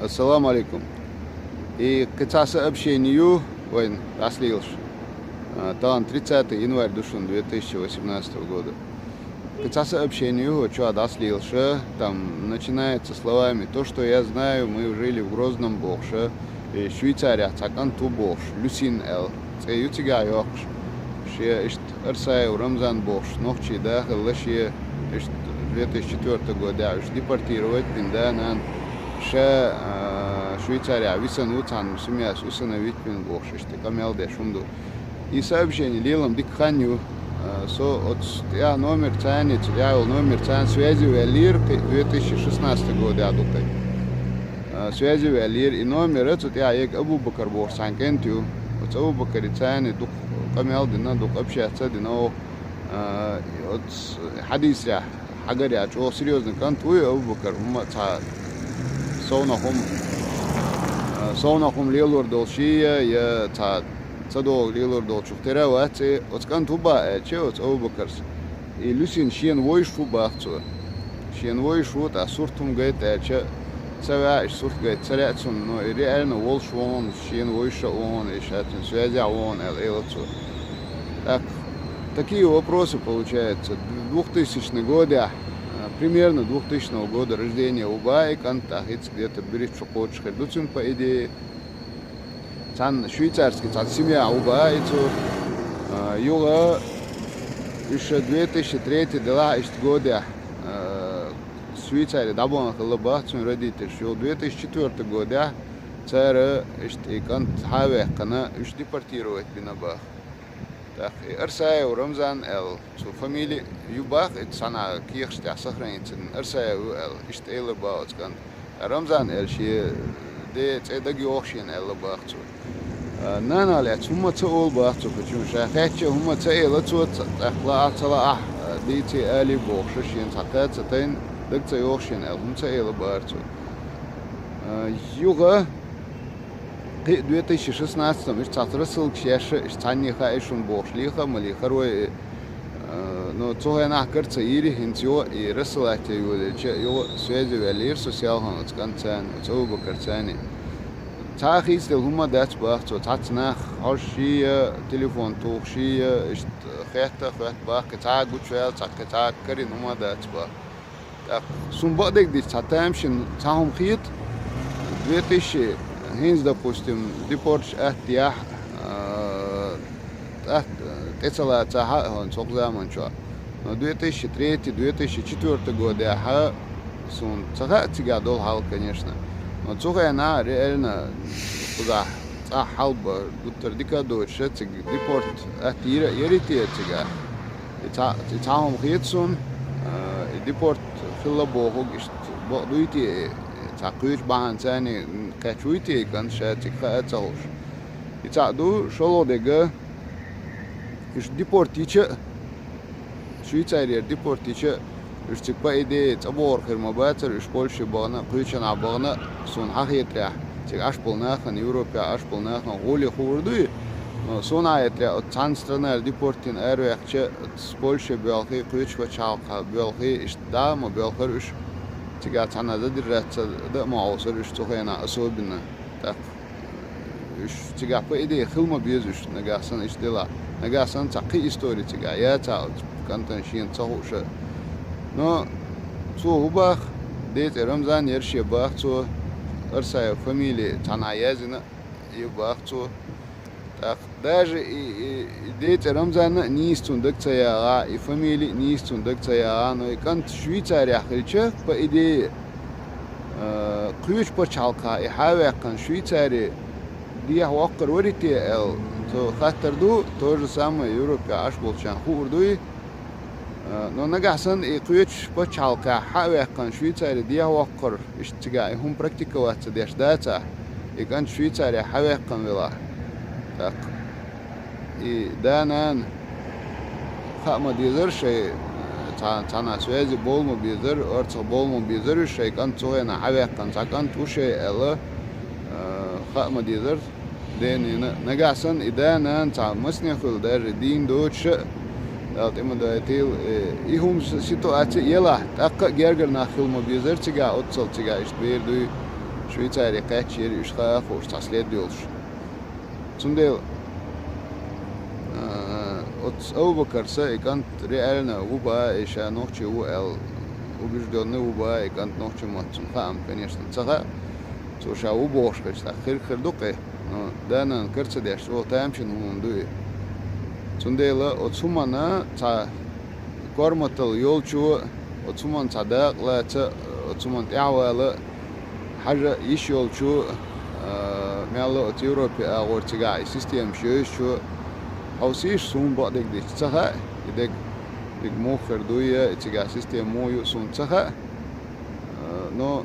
Ассаламу алейкум. И к сообщению, дослилш, талант 30 январь 2018 года. К сообщению, что дослилш, там начинается словами: то, что я знаю, мы жили в Грозном Бохше, Швейцария, цакан ту Бохш, Люсин Эл, цеютига йохш, ше ишт Арсаю, Рамзан Бохш, нохчи дахал, лаши ишт 2004 года, ишт депортировать пинданан, ше Швейцария, висан уцан, семья усыновить пин Бохш, ишт камелде шумду. И сообщение лилам дикханю, я номер ценит, номер цен связи Велир 2016 года адукай. Связи Велир и номер этот я Абу Бакр Бохш санкентю, Абу Бакр ценит, дук камелде на дук общаться дина от хадися, хагаря, что серьезно кантуй Абу Бакр, ца соунахум лилур долшия, я ца Садол лилур долчух теравати, от кантуба, че от Абу Бакрс. И Люсин шен войшу бахцу, шен войшу, та суртум гайт, че цавя, сурт гайт, царяцун, но реально волш вон, шен войша он, и шатин связя он, элцу. Так, такие вопросы получаются. 2000 года, примерно 2000 года рождения Убай, Кантахиц, где-то берешь хочешь, ходуцин по идее. Цан швейцарский, цан семья Убайцу, юга еще 2003 дела из года Швейцария дабон хлебацун родитель, что 2004 года царь и кант хаве кана иш депортировать бинабах. Так и Арсаю Рамзан Эл, что фамилия Юбах, это сана кирштя сохранится. Арсаю Эл, ишт Эл баут кант. Рамзан Эл ши де цедаги охшин Эл бахцу. نانا لات هم تقول باختو بتشوف شاكاتش هم تقيل توت أخلاق طلع ديتي آلي بوخشين ساكات ستين دكتور يوخشين هم تقيل باختو يوغا 2016 مش تعترسل كشيش استاني خايشون بوخشليخا ملي خروي но то она кажется ири хинтио и расслати его связи велир социалхан от концерн от оба карцани تاخيس لهما دات باخت وتاتنا هالشيء تليفون توخشيء إشت خيطة خيط باخ كتاع قد شوية كتاع كرين هما دات باخ سون بعدك دي تاتامشن تاهم خيط دويتش هينز допустим ديبورش احتياح تسلا تاها هون سوق زمان شو 2003 2004 года ха сун цага тига дол хал конечно. Но цуга она реально куда халба доктор дойше циг депорт атира ерите цига и таум хитсун и депорт филабого гишт бодуйти такуч баан цани качуйти кан шати хацауш и таду шолодега иш депортиче Швейцария депортиче اشتك بايدي تبور خير مباتر اشبولش بانا قيشنا بانا سون حقيقة تك اشبولنا خن يوروبيا اشبولنا خن غولي خوردوي سون عيترا تان страна депортин эруякче спольше белхи قيش وچالقا белхи اشتدام белхر اش تيغا تانا ددرت да маусер اش تخينا اسوبنا так اش تيغا بايدي خلما بيزش نغاسن اش دلا نغاسن تقي истории تيغا يا تا кантаншин цохуш Но цугубах дет Рамзан ерши бахцу Арсая фамилия Танаязина и бахцу так даже и дет Рамзана не истундак цая и фамилии не истундак цая но и кант Швейцария хрича по идее ключ почалка и хавякан Швейцария дия вакр ворите эл то хаттерду то же самое Европа аш болчан хурдуй но нагасан и ключ почалка хавякан Швейцария дия вакр иштига هم практиковаться дешдата и кан Швейцария хавякан вела так и данан хама дизер шей тана связи болму бизер орца болму бизер шей кан цоена хавякан цакан туше эла хама дизер دين نجاسن إذا نانتا مسنيخل در دين دوتش التيم دايتيل إيهم سيتواتي يلا تأكل جرجر ناخل مبيزر تجا أتصل تجا إشبير دوي Швейцария kaç yeri işgal hoş taslet diyoruz. Şimdi от Абубакарса ikant реально уба еще ночью убежденный уба ikant ночью матчем хам, конечно, цага. Слушай, убошка, что хырдуке, но да на кырцедеш, вот тамчин хундуи. Сундела от сумана та корматал yolcu от суман цадакла та от суман تعوال حاجة إيش yolcu ماله от Европе أورتيجاي سيستم شو Hausiš sun ba dek dik tsaha, dek mocher duya, itiga sistem moju sun tsaha, no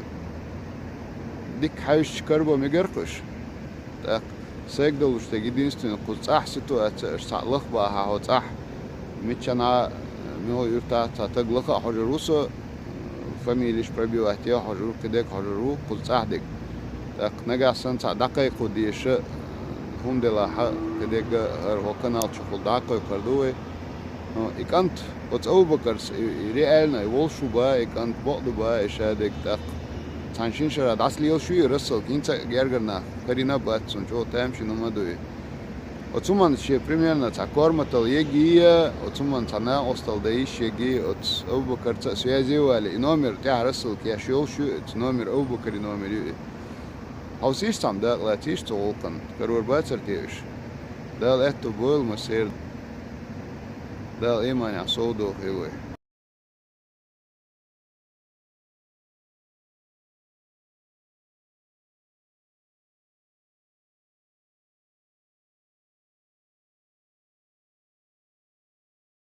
dik hayş karbo migerkuş. Так, сегдал что единственное, куцах ситуация, сатлах ба хауцах, мичана мил юрта таглаха хожруса, фамилиш пробивать я хожру кедек хожру куцах дек. Так, нагасан цадакай кудиш هم دلا كده هو kanal çukuldak koykardı ikant ot Abubakars realna yol şuba ikant boğdu ba eşadek tak tanshin şara dasliyo şu rasıl kinsa gergerna karina batsun ço tamşin umadu Otuman şey примерно так корматал еги Otuman sana ostal değiş yeги от Abubakar связывали и номер тя расıl ki yaşıyor şu номер Abubakar номер Hausiš tam da latiš tolkan, karur bacertieši. Dēl etu boil masir, dēl imaņā saudo hivai.